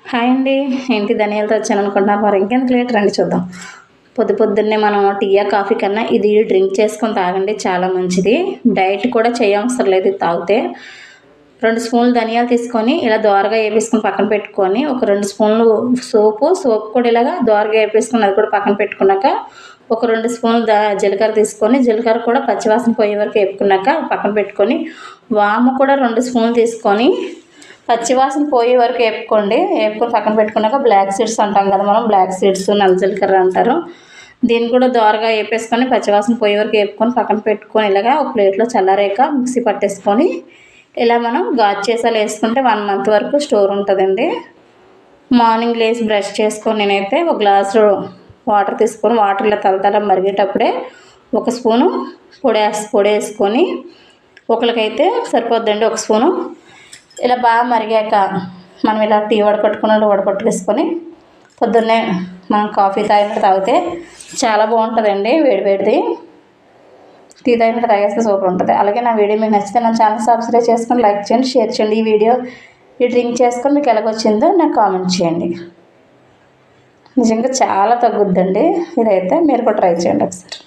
Hi అండి. ఏంటి ధనియాలతో వచ్చాను అనుకుంటున్నారు మరి, ఇంకెందుకు లేట్ రండి చూద్దాం. పొద్దున్నే మనం టీయా కాఫీ కన్నా ఇది డ్రింక్ చేసుకొని తాగండి, చాలా మంచిది. డైట్ కూడా చేయవసరం లేదు ఇది తాగితే. 2 స్పూన్లు ధనియాలు తీసుకొని ఇలా దోరగా వేపేసుకొని పక్కన పెట్టుకొని, ఒక 2 స్పూన్లు సోపు కూడా ఇలాగా దోరగా వేపేసుకొని అది కూడా పక్కన పెట్టుకున్నాక, ఒక 2 స్పూన్లు జీలకర్ర తీసుకొని, జీలకర్ర కూడా పచ్చివాసన పోయే వరకు వేపుకున్నాక పక్కన పెట్టుకొని, వాము కూడా 2 స్పూన్లు తీసుకొని పచ్చివాసన పోయే వరకు వేపుకొని పక్కన పెట్టుకున్నాక, బ్లాక్ సీడ్స్ అంటాం కదా మనం, బ్లాక్ సీడ్స్ నల్ల జీలకర్ర అంటారు. దీన్ని కూడా దోరగా వేపేసుకొని పచ్చివాసన పోయే వరకు వేపుకొని పక్కన పెట్టుకొని, ఇలాగా ఒక ప్లేట్లో చల్లారాక మిక్సీ పట్టేసుకొని ఇలా మనం గాజు వేసుకుంటే 1 మంత్ వరకు స్టోర్ ఉంటుందండి. మార్నింగ్ లేచి బ్రష్ చేసుకొని నేనైతే ఒక గ్లాసు వాటర్ తీసుకొని, వాటర్ ఇలా తలతల మరిగేటప్పుడే ఒక స్పూను పొడి వేసుకొని, ఒకరికైతే సరిపోద్దండి 1 స్పూను. ఇలా బాగా మరిగాక మనం ఇలా టీ వడకట్టువేసుకొని పొద్దున్నే మనం కాఫీ తాగితే చాలా బాగుంటుందండి. వేడివేడిది టీ తాగినట్టు తాగేస్తే సూపర్ ఉంటుంది. అలాగే నా వీడియో మీకు నచ్చితే నా ఛానల్ సబ్స్క్రైబ్ చేసుకొని, లైక్ చేయండి, షేర్ చేయండి. ఈ డ్రింక్ చేసుకొని మీకు ఎలాగొచ్చిందో నాకు కామెంట్ చేయండి. నిజంగా చాలా తగ్గుద్దండి. ఇదైతే మీరు కూడా ట్రై చేయండి ఒకసారి.